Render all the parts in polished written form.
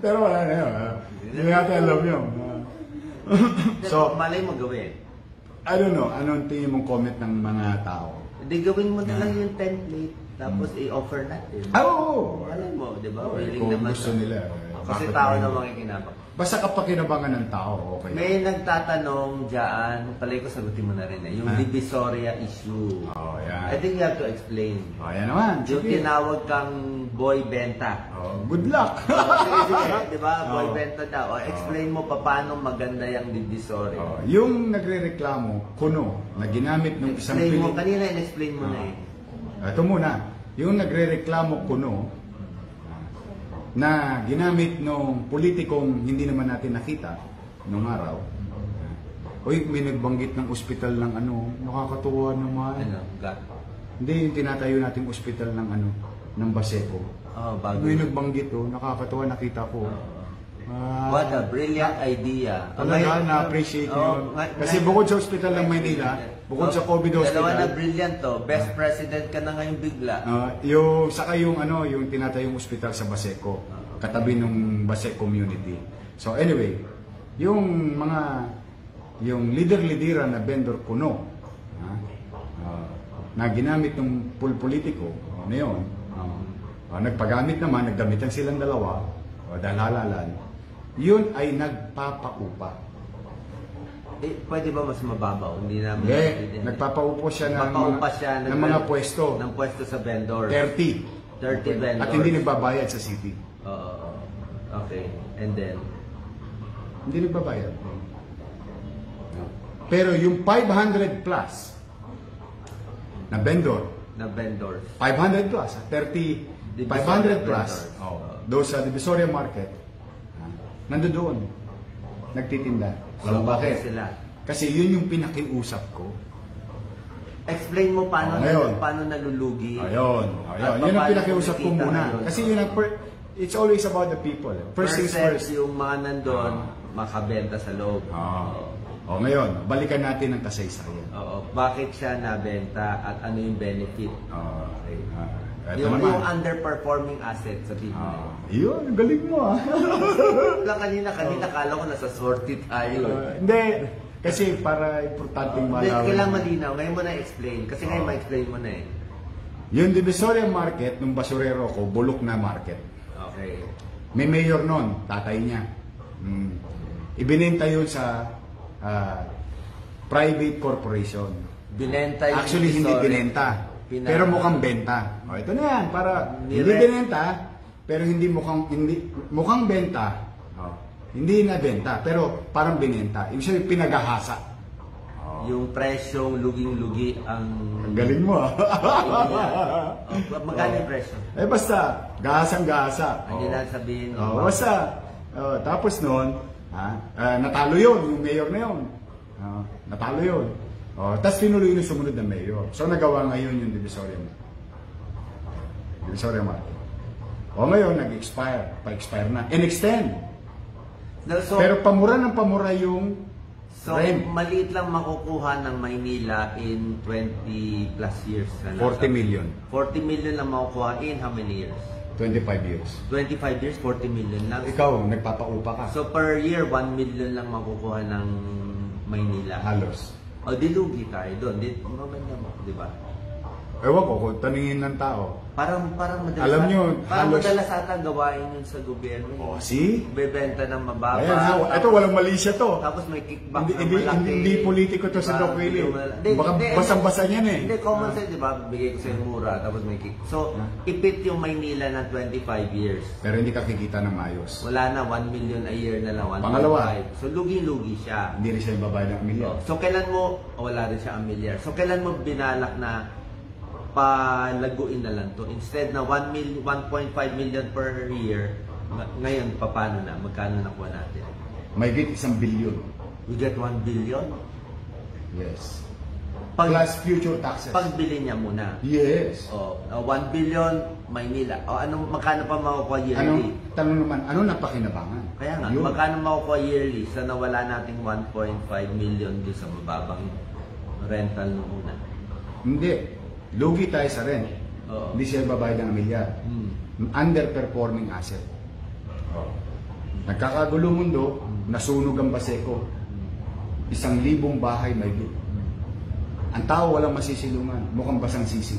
Pero wala na yun. Hindi natin alam yun. So, malay mo gawin. I don't know, anong tingin mong comment ng mga tao? Hindi, gawin mo na lang yung template, tapos i-offer natin. Oo! Malay mo, di ba? Willing Kung naman gusto nila. Kasi bakit tao may- na makikinabang. Basta kapag kinabangan ng tao, okay. May nagtatanong dyan, palay ko sagutin mo na rin yung Divisoria issue. Oh, yan. I think you have to explain. Oh, yan naman. Yung Sige. tinawag kang boy benta. Oh, good luck. Sige, di ba? Boy Oh. benta daw. Explain mo paano maganda yung Divisoria. Oh, yung nagre-reklamo, kuno, na ginamit ng isang Explain mo, Pilip- kanina in-explain mo na eh. Ito muna, yung nagre-reklamo kuno na ginamit nung politikong hindi naman natin nakita nung araw. Uy, may nagbanggit ng ospital ng ano, nakakatuwa naman. Ano? Got? Hindi, yung tinatayo nating ospital ng ano, ng Baseco. Oh, bago. May nagbanggit oh, nakakatuwa, nakita ko. What a brilliant idea. Talaga, na-appreciate yun. Kasi bukod sa ospital ng Maynila, bukod sa COVID hospital. Dalawa na brilliant to. Best president ka na ngayon bigla. Yung saka yung ano, yung tinatayong ospital sa Baseco, katabi ng Baseco community. So anyway, yung leader-lidera na vendor kuno, na ginamit ng politiko, ano yun, nagpagamit naman, nagdamitan silang dalawa, dahil halalan, yun ay nagpapaupa. Pwede ba mas mababaw? Hindi namin. Hindi, nagpapaupo siya ng mga pwesto. Ng pwesto sa vendor. 30 vendors. At hindi nagbabayad sa city. Oo. Okay. And then? Hindi nagbabayad. Pero yung 500 plus na vendors, 500 plus, 30, 500 plus, doon sa Divisoria Market, nandoon, nagtitinda. Alam bakit? Sila. Kasi yun yung pinakiusap ko. Explain mo paano paano nalulugi. Ayun. Yun ang pinakiusap ko muna. Kasi yun ang it's always about the people. First things first. Yung mga nandun, makabenta sa loob. Ngayon, balikan natin ang kasaysayan. Bakit siya nabenta at ano yung benefit? Yung underperforming asset sa Biblia. Yun, galing mo Kanina kala ko nasa sorted tayo. Hindi, kasi para importanteng malaman. Kailangan malinaw. Ngayon mo na-explain. Kasi ngayon ma-explain mo na eh. Yung Divisoria Market, nung basurero ko, bulok na market. Okay. May mayor nun, tatay niya. Ibinenta yun sa private corporation. Binenta yung Actually, hindi binenta. Pero mukhang benta. Ito na yan, para hindi binenta, pero mukhang benta. Hindi na benta, pero parang binenta. Ibig sabihin, pinagahasa. Yung presyong luging-lugi ang... Galing mo Magkano yung presyo? Basta, gahasang-gahasa. Hindi na sabihin. Basta, tapos noon, natalo yun, yung mayor na yun. Natalo yun. Tapos tinuloy yung sumunod na mayor. So nagawa ngayon yung Divisoria Market. Ngayon, nag-expire. Pa-expire na. And-extend. Pero pamura ng pamura yung rent. Maliit lang makukuha ng Maynila in 20 plus years. 40 million. 40 million lang makukuha in how many years? 25 years. 25 years, 40 million lang. Ikaw, nagpapaupa ka. So per year, 1 million lang makukuha ng Maynila. Halos. Dilugi tayo doon. Maganda mo, di ba? Ewan ko, kung taningin ng tao. Parang madalas. Alam nyo, parang halos... madalas ata gawain yun sa gobyerno. See? Bebenta ng mababa. Ayan, ito walang mali siya to. Tapos may kickback ng malaki. Hindi politiko to si Doc Willie. Baka basang-basa niyan eh. Hindi, common sense, di ba? Bigay ko sa'yo mura, tapos may kick. So, ipit yung Maynila ng 25 years. Pero hindi ka kikita ng maayos. Wala na, 1 million a year na lang, 1.5. Pangalawa. So, lugi-lugi siya. Hindi rin siya babae ng milyar. So, kailan mo, wala rin siya ang milyar. So, kailan mo binalak na palaguin na lang to? Instead na 1.5 million per year, ngayon, paano na? Magkano nakuha natin? May get 1 billion. We get 1 billion? Yes. Plus future taxes. Pagbili niya muna. Yes. 1 billion, Maynila. Magkano pa makukuha yearly? Tanong naman, ano napakinabangan? Kaya nga, magkano makukuha yearly sa nawala nating 1.5 million doon sa mababang rental nung una? Hindi. Lugi tayo sa rent. Hindi siya babayad ng milyar. Underperforming asset. Nagkakagulo mundo, nasunog ang Baseco. 1,000 bahay may higit. Ang tao walang masisilungan, mukhang basang sisig.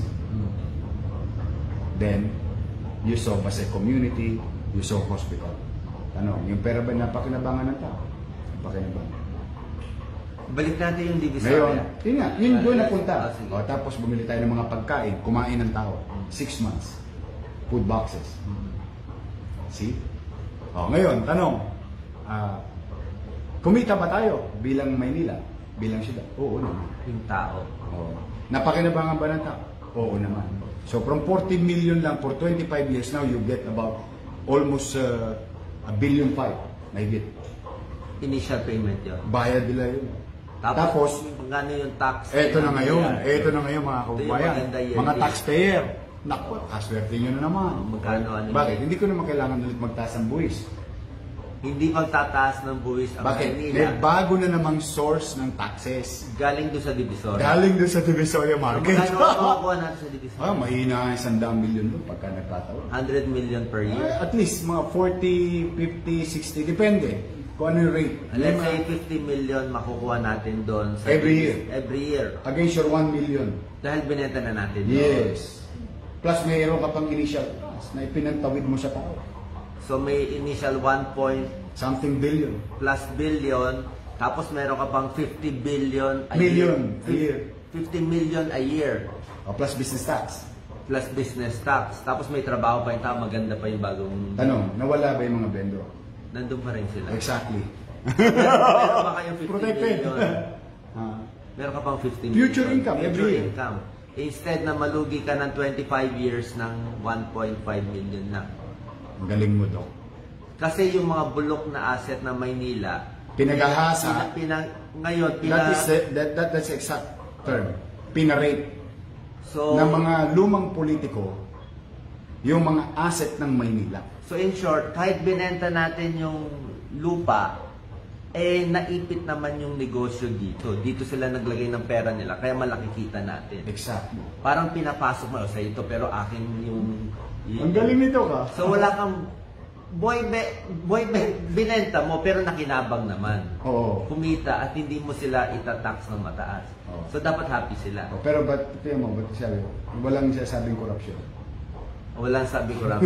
Then, you saw Baseco community, you saw hospital. Ano, yung pera ba napakinabangan ng tao? Napakinabangan. Balik natin yung Ngayon, Divisoria. yun nga, yun doon napunta. Sige. O, tapos bumili tayo ng mga pagkain, kumain ng tao. 6 months. Food boxes. See? O, ngayon, tanong, kumita ba tayo bilang Maynila? Bilang siyudad? Oo naman. Yung tao. O, napakinabangan ba ng tao? Oo naman. So from 40 million lang for 25 years, now you get about almost 1.5 billion. Mahigit. Initial payment yun. Bayad nila yun. Tapos magkano yung tax? Eto na ngayon mga kababayan, Ito yung maganda yearly. mga taxpayer. Naku, kaswerte nyo na naman. Magkano ano? Bakit? Hindi ko naman kailangan ulit magtaas ng buwis. Hindi magtataas ng buwis ang Bakit? Maynila. May bago na namang source ng taxes. Galing doon sa Divisoria. Galing doon sa Divisoria Market. Magkano ang makukuha natin sa Divisoria? Mahina ang 100 million doon pagka nagkataon. 100 million per year. At least mga 40, 50, 60, depende kung ano yung rate. Let's say 50 million makukuha natin doon sa Every year. Every year. Against your 1 million. Dahil binenta na natin. Yes. Plus mayroon ka pang initial cost na ipinantawid mo sa tao. So may initial 1 point Something billion. plus billion, tapos meron ka pang 50 billion a Million a year. year. 50 million a year O plus business tax. plus business tax. Tapos may trabaho pa yung tao, maganda pa yung bagong... Tanong, nawala ba yung mga vendor? Nandun pa rin sila. Exactly. Meron pa kayong 50 Protected. million. Ah. Meron ka pang 50 Future million. income, every Future year. income. Instead na malugi ka ng 25 years ng 1.5 million na. Ang galing mo, Doc. Kasi yung mga bulok na asset ng Maynila, Pinagahasa. ngayon, That's the exact term. Pinarate so, ng mga lumang politiko yung mga asset ng Maynila. So in short, kahit binenta natin yung lupa, naipit naman yung negosyo dito. Dito sila naglagay ng pera nila, kaya malaki kita natin. Exactly. Parang pinapasok mo sa ito, pero akin yung... Ang galing nito ka. So wala kang... binenta mo, pero nakinabang naman. Oo. Kumita at hindi mo sila itatax ng mataas. Oo. So dapat happy sila. Pero ba't sabi? Walang sasabing corruption. Walang sabi ko lang.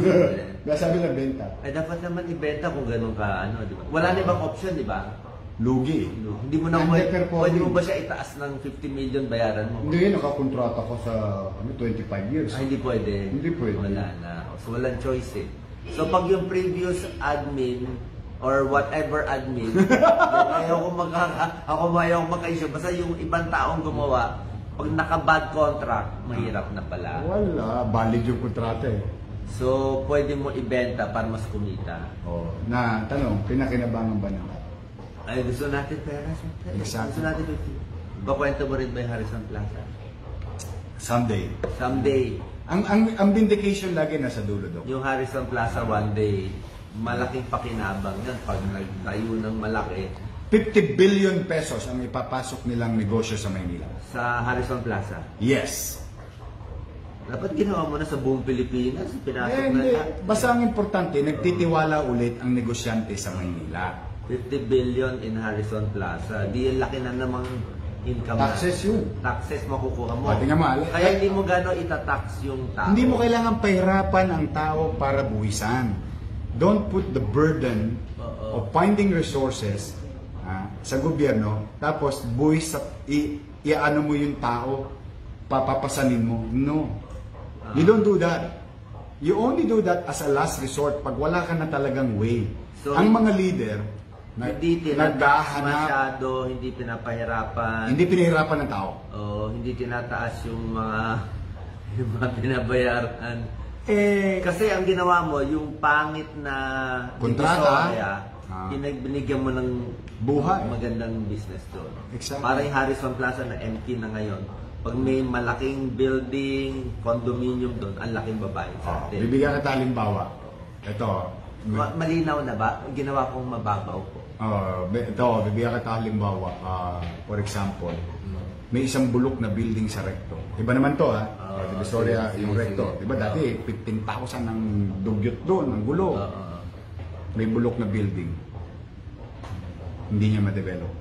Ay Sabi lang benta. dapat naman ibenta kung ganun ka, ano, di ba? Wala na ibang option, di ba? Lugi. Hindi mo na pwede mo ba siya itaas ng 50 million bayaran mo? Hindi, nakakontrata ko sa 25 years. Ay, hindi pwede. Hindi pwede. Wala na. So, walang choice eh. So, pag yung previous admin or whatever admin, ayaw ko makaisyo. Basta yung ibang taong gumawa, pag naka-bad contract, mahirap na pala. Wala, valid yung kontrata eh. So, pwede mo ibenta para mas kumita. Oh, na tanong, pinakinabangan ba ng Ay, gusto natin pera. Siyempre. Exactly. Gusto natin. Bakwento mo rin ba yung Harrison Plaza? Someday. Someday, Ang vindication lagi nasa dulo, Dok. yung Harrison Plaza one day, malaking pakinabang yan pag nagtayo ng malaki 50 billion pesos ang ipapasok nilang negosyo sa Maynila. sa Harrison Plaza. Yes. Dapat ginawa mo na sa buong Pilipinas. Pinasok na Hindi. lahat. Basta ang importante, nagtitiwala ulit ang negosyante sa Maynila. 50 billion in Harrison Plaza. Di laki na namang income Taxes na. yun. Taxes makukuha mo. Pati nga mahal. Kaya hindi mo gano'n itatax yung tao. Hindi mo kailangan pahirapan ang tao para buwisan. Don't put the burden Oo. of finding resources sa gobyerno, tapos buwis sa iano mo yung tao, papapasanin mo. No. You don't do that. You only do that as a last resort pag wala ka na talagang way. So, ang mga leader, hindi tinatax naghahanap, masyado, hindi pinapahirapan. hindi pinahirapan ng tao. Hindi tinataas yung mga binabayaran. Kasi ang ginawa mo, yung pangit na Kontrata, Divisoria, binigyan mo ng buhay. magandang business doon. Exactly. Para yung Harrison Plaza na empty na ngayon, pag may malaking building, condominium doon, ang laking babae sa atin. Bibigyan ka halimbawa. Ito. Malinaw na ba? Ginawa kong mababaw po. Ito, bibigyan ka halimbawa. For example, may isang bulok na building sa Recto. Iba naman to Divisoria, sige, yung sige, Recto. sige. Diba dati, 15,000 ang dugyot doon, ang gulo. may bulok na building, hindi niya ma-develop.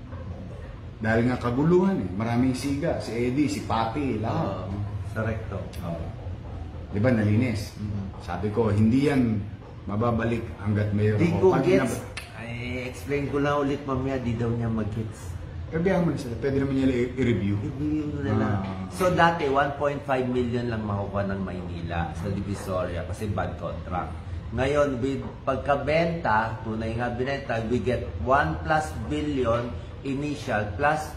Dahil nga kaguluhan eh. Maraming siga. Si Eddie, si Pati, lahat. Sa recto. Di ba, nalinis? Sabi ko, hindi yan mababalik hanggat mayor Di ako. ko gets. Ay, explain ko lang ulit mamaya, di daw niya mag-gets. Kabihan mo na sila. Pwede naman niya i-review. I-review na lang. So dati, 1.5 million lang makukuha ng Maynila sa Divisoria kasi bad contract. Ngayon, with pagkabenta, tunay nga binenta, we get 1+ billion initial plus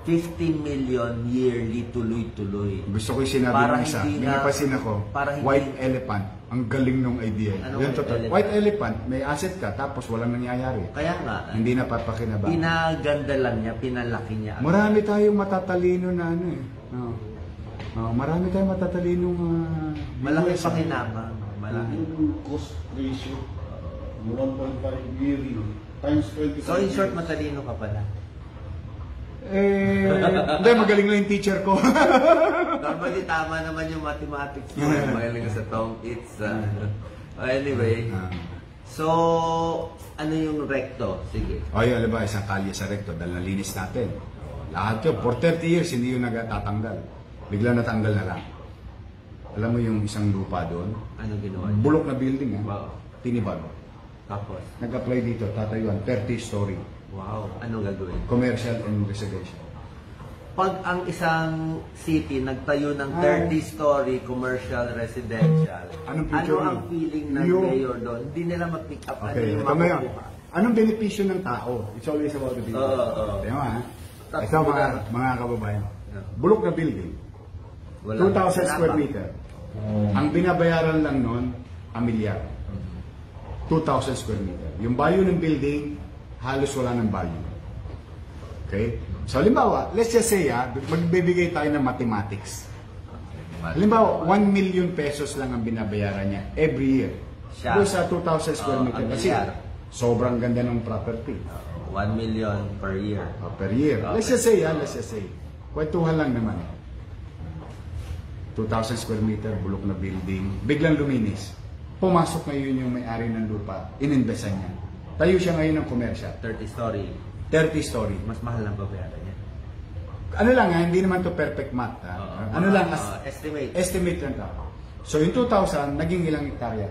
50 million yearly tuloy-tuloy. Gusto ko yung sinabi Para ng isa. hindi May na- napasin ako. para hindi- White elephant. Ang galing nung idea. Ano Yan white totoo. elephant? White elephant, may asset ka tapos walang nangyayari. Kaya nga, Hindi na papakinabangan. pinaganda lang niya, pinalaki niya. Marami tayong matatalino na ano eh. No. No, marami tayong matatalino Malaki US, pakinabang. Malaki. Yung cost ratio, 1.5 yearly times 25 So in short, years. matalino ka pala. Hindi, magaling lang yung teacher ko. Normally, tama naman yung mathematics mo. Magaling ka sa Tom It's. Anyway, so, ano yung recto? Sige. O yun, alam ba, isang kalye sa recto, dahil nalinis natin. Lahat yun, for 30 years, hindi yung nagtatanggal. Bigla natanggal na lang. Alam mo yung isang lupa doon? Ano ginawa niya? Bulok na building, ha? Wow. Tinibag. Tapos, Nag-apply dito, tatayuan, 30-story. wow. Anong gagawin? Commercial and residential. Pag ang isang city nagtayo ng Ah. 30-story commercial residential, Anong ano future ang nun? feeling ng Yung- mayor doon? Hindi nila ma-pick up. Ano Okay, yung ito ngayon. makukuha? Anong benepisyo ng tao? It's always about the people. Oo. Tama, ha? Tapos Ito, wala- mga kababayan. Yeah. Bulok na building. Wala. 2,000 square Wala pa. meter. Ang binabayaran lang nun, amilyar. 2,000 square meter. Yung value ng building, halos wala ng value. Okay? So, halimbawa, let's just say, magbibigay tayo ng mathematics. Halimbawa, 1 million pesos lang ang binabayaran niya every year. Siya. Doon sa 2,000 square Oo, meter. ang Kasi milyar. sobrang ganda ng property. 1 million per year. Per year. Okay. Let's just say. Kwentuhan lang naman. 2,000 square meter, bulok na building, biglang luminis. Pumasok ngayon yung may-ari ng lupa, ininvesan niya. Tayo siya ngayon ng commercial. 30-story. 30 story. Mas mahal ang babayaran niya. Ano lang ha, hindi naman to perfect math ha. Oo. Ano lang, Estimate. estimate lang ta. So yung 2,000, naging ilang hektarya?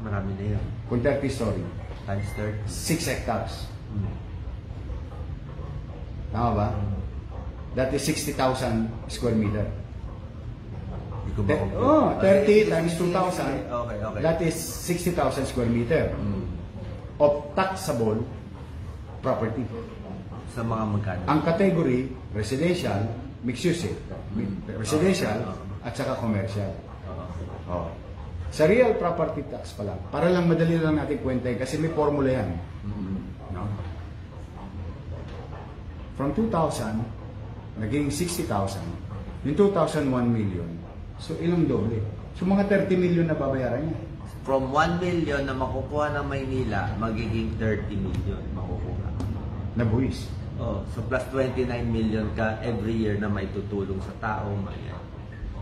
Marami na yun. Kung 30 story, Times 30. 6 hectares. Hmm. Tama ba? That is 60,000 square meter. Hindi ko ba Oh, 30 Okay, times sige, 2,000. sige. Okay. That is 60,000 square meter of taxable property. Sa mga magkano? Ang category, residential, mixed use eh. Residential at saka commercial. Oh. Sa real property tax pa lang, para lang madali lang natin kwentahin kasi may formula yan. No? From 2,000, naging 60,000. Yung 2,000, 1 million. So ilang doble? So mga 30 million na babayaran niya. From 1 million na makukuha ng Maynila, magiging 30 million makukuha. Na buwis. Oh, so plus 29 million ka every year na may tutulong sa tao.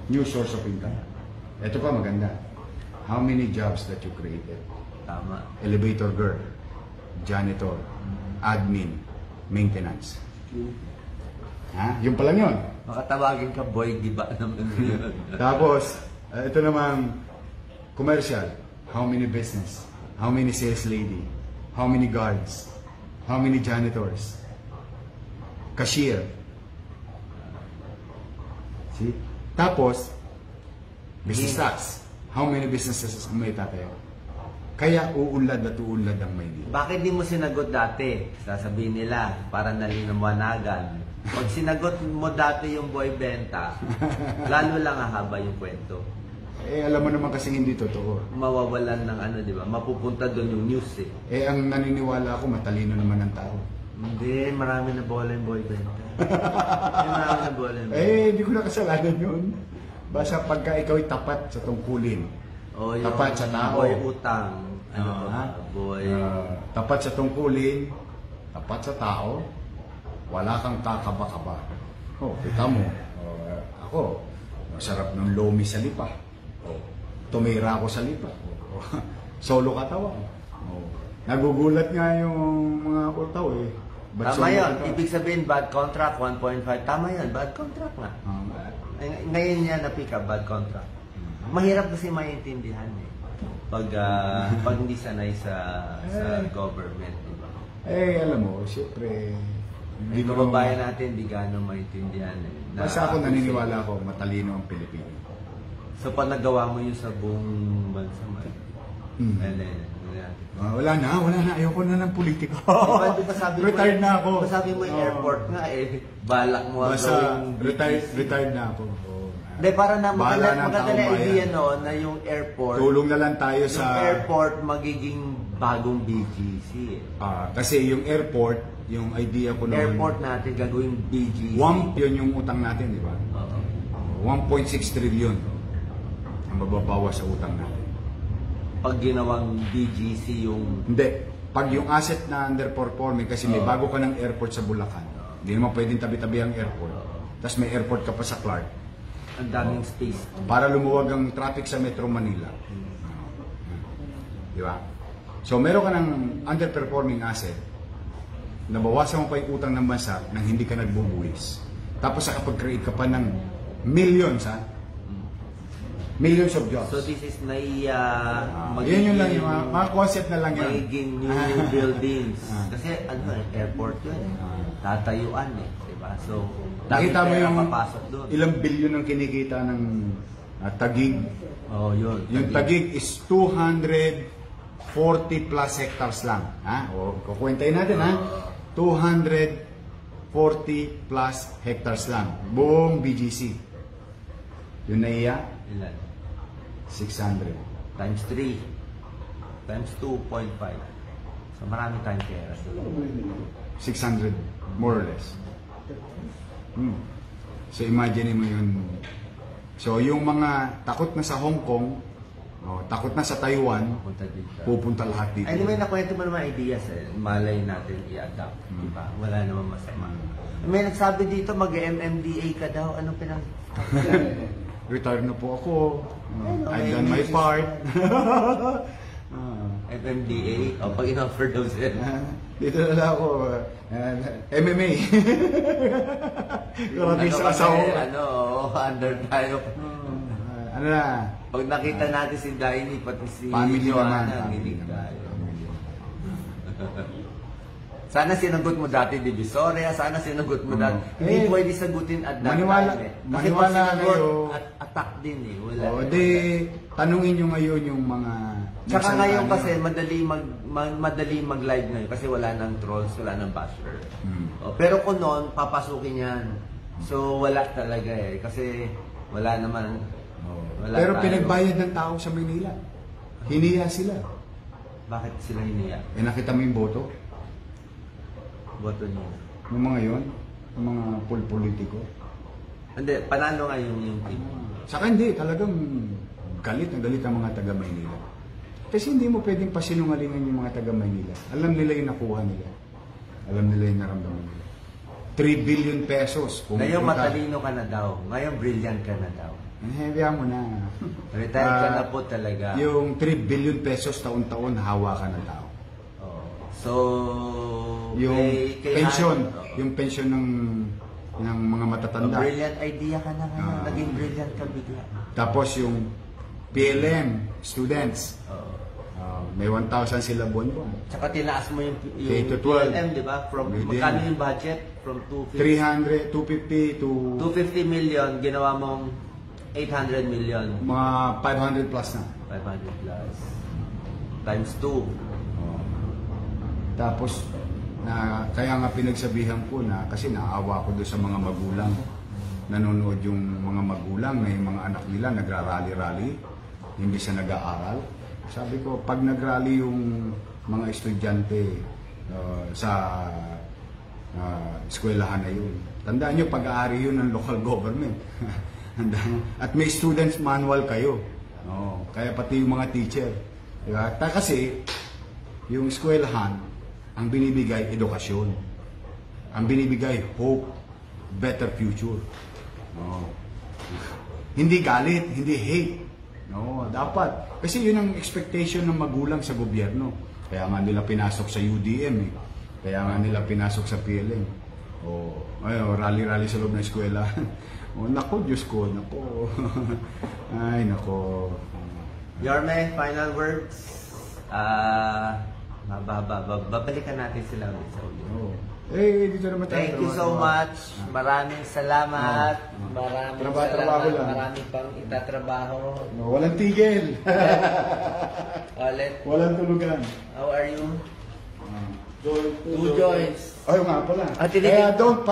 New source of income. Ito pa maganda. How many jobs that you created? Tama. Elevator girl, janitor, admin, maintenance. Ha? Yung pa lang yun. Makatawagin ka, boy, di ba naman yun? Tapos, ito naman, commercial. How many business? How many sales lady? How many guards? How many janitors? Cashier. See? Tapos, business tax. How many businesses may tatayo? Kaya uunlad at uunlad ang Maynila. Bakit di mo sinagot dati? Sasabihin nila, para nalinamwanagan. Pag sinagot mo dati yung boy benta, lalo lang hahaba yung kwento. Alam mo naman kasi hindi totoo. Mawawalan ng ano, di ba? Mapupunta doon yung news eh. Ang naniniwala ako, matalino naman ang tao. Hindi, marami na bola yung boy benta. Marami na bola yung Hindi ko na kasalanan yun. Basta pagka ikaw'y tapat sa tungkulin. O yung Tapat sa tao. boy utang. Ano Ah, ba? Boy. Tapat sa tungkulin, tapat sa tao, wala kang kakaba-kaba. Kita mo, ako, masarap ng lomi sa lipa. Tumira ako sa lipa. Solo katawan. nagugulat nga yung mga tao eh. Ba't Tama so- yun. Ibig sabihin, bad contract, 1.5. Tama yun, bad contract nga. Ngayon niya na-pick up, bad contract. Mahirap kasi maintindihan eh. Pag hindi sanay sa government, di ba? Eh, alam mo, siyempre, Hindi kababayan natin, hindi gano'ng maintindihan eh. Basta ako naniniwala ko, matalino ang Pilipino. So, pag nagawa mo yun sa buong bansa, Wala na, ayoko na ng politiko. Di ba sabi mo, Retired na ako. Di ba sabi mo yung airport nga eh, balak mo Basta, gawing retired na ako. Hindi, para na Bahala ng maganda taong na bayan. idea no, na yung airport, Tulong na lang tayo yung sa... airport magiging bagong BGC eh. Kasi yung airport, yung idea ko noon... Airport natin gagawing BGC. Yun yung utang natin, di ba? Oo. 1.6 trillion ang mababawas sa utang natin. Pag ginawang BGC yung... Hindi. Pag yung asset na underperforming kasi may bago ka ng airport sa Bulacan, hindi naman pwedeng tabi-tabi ang airport. Tapos may airport ka pa sa Clark. Ang daming space. Para lumuwag ang traffic sa Metro Manila. Di ba? So meron ka ng underperforming asset, nabawasan mo pa yung utang ng bansa nang hindi ka nagbubuwis. Tapos nakapag-create ka pa ng millions, ha? Millions of jobs. So this is Yun yun lang, yung mga concept na lang yun. magiging new buildings. Kasi airport yun. Tatayuan eh. Diba? So, Nakita mo pera yung papasok doon. ilang bilyon ang kinikita ng Taguig. Oh, yun. Yung Taguig is 240 plus hectares lang. Ha? O, kukwentahin natin, ha? 240 plus hectares lang. Buong BGC. Yung naiya, Ilan? 600. Times 3. Times 2.5. So, marami tayong pera. 600, more or less. So, imagine mo yun. So, yung mga takot na sa Hong Kong, takot na sa Taiwan, Punta dito. pupunta lahat dito. Anyway, nakwento mo naman ideas eh. Malay natin i-adapt. Diba? Wala naman masama. May nagsabi dito, mag-MMDA ka daw. Anong pinang... Retire na po ako. I've may done my news part. MMDA? O, pag in-offer daw sila. Dito na lang ako. MMA. Karating sa asawa ko. Under tayo. Ano na? Pag nakita natin si Daini, pati si Family naman. Joanna, nginig tayo. Sana sinagot mo dati, Divisoria. Sana sinagot mo dati. Hindi pwede sagutin at that maniwala- time eh. Kasi maniwala pag sinagot, kayo. at attack din eh. Wala. Di, tanungin nyo ngayon yung mga... Tsaka nagsalita ngayon nyo. kasi madali mag-live ngayon kasi wala nang trolls, wala nang basher. Pero kung noon, papasukin yan. So wala talaga eh. Kasi wala naman. Wala Pero tayo. pinagbayad ng tao sa Manila. Hiniya sila. Bakit sila hiniya? Nakita mo yung boto? Boto niyo. Yung mga yon, yung mga politiko. Hindi, panalo nga yung team. Saka hindi, talagang galit na galit ang mga taga Maynila. Kasi hindi mo pwedeng pasinungalingan yung mga taga Maynila. Alam nila yung nakuha nila. Alam nila yung naramdaman nila. 3 billion pesos. Ngayon matalino ka na daw. Ngayon brilliant ka na daw. Hayaan mo na. Retire ka na po talaga. Yung 3 billion pesos taon-taon, hawa ka ng tao. So, Yung pension, yung pension ng mga matatanda. brilliant idea ka na ngayon. Naging brilliant ka bigla. Tapos yung PLM, students, may 1,000 sila buwan-buwan. Tsaka tinaas mo yung K to 12. PLM, di ba? From, Pwede magkano yan. yung budget? From 300, 250 to 250 million, ginawa mong 800 million. mga 500 plus na. 500 plus. Times 2. Tapos, kaya nga pinagsabihan ko na, kasi naawa ko doon sa mga magulang. Nanonood yung mga magulang na yung mga anak nila nagrarally-rally, hindi siya nag-aaral. Sabi ko, pag nagrally yung mga estudyante sa eskwelahan na yun, tandaan nyo, pag-aari yun ng local government. At may students manual kayo. Kaya pati yung mga teacher. Diba? Kasi, yung eskwelahan, ang binibigay, edukasyon. Ang binibigay, hope, better future. Hindi galit, hindi hate. Dapat. Kasi yun ang expectation ng magulang sa gobyerno. Kaya nga nila pinasok sa UDM eh. Kaya nga nila pinasok sa PLM. O, rally-rally sa loob ng eskwela. O, nako, Diyos ko, nako. Ay, nako. Yorme, final words. Babalikan natin sila ulit sa ulit. Oh. Dito naman tayo. Thank you so much. Maraming salamat. Maraming Trabaho salamat. lang. Maraming pang itatrabaho. No, walang tigil. Ulit. Walang tulugan. How are you? Joy, Two joints. Ay, nga pala. Ah, tinitig- Kaya don't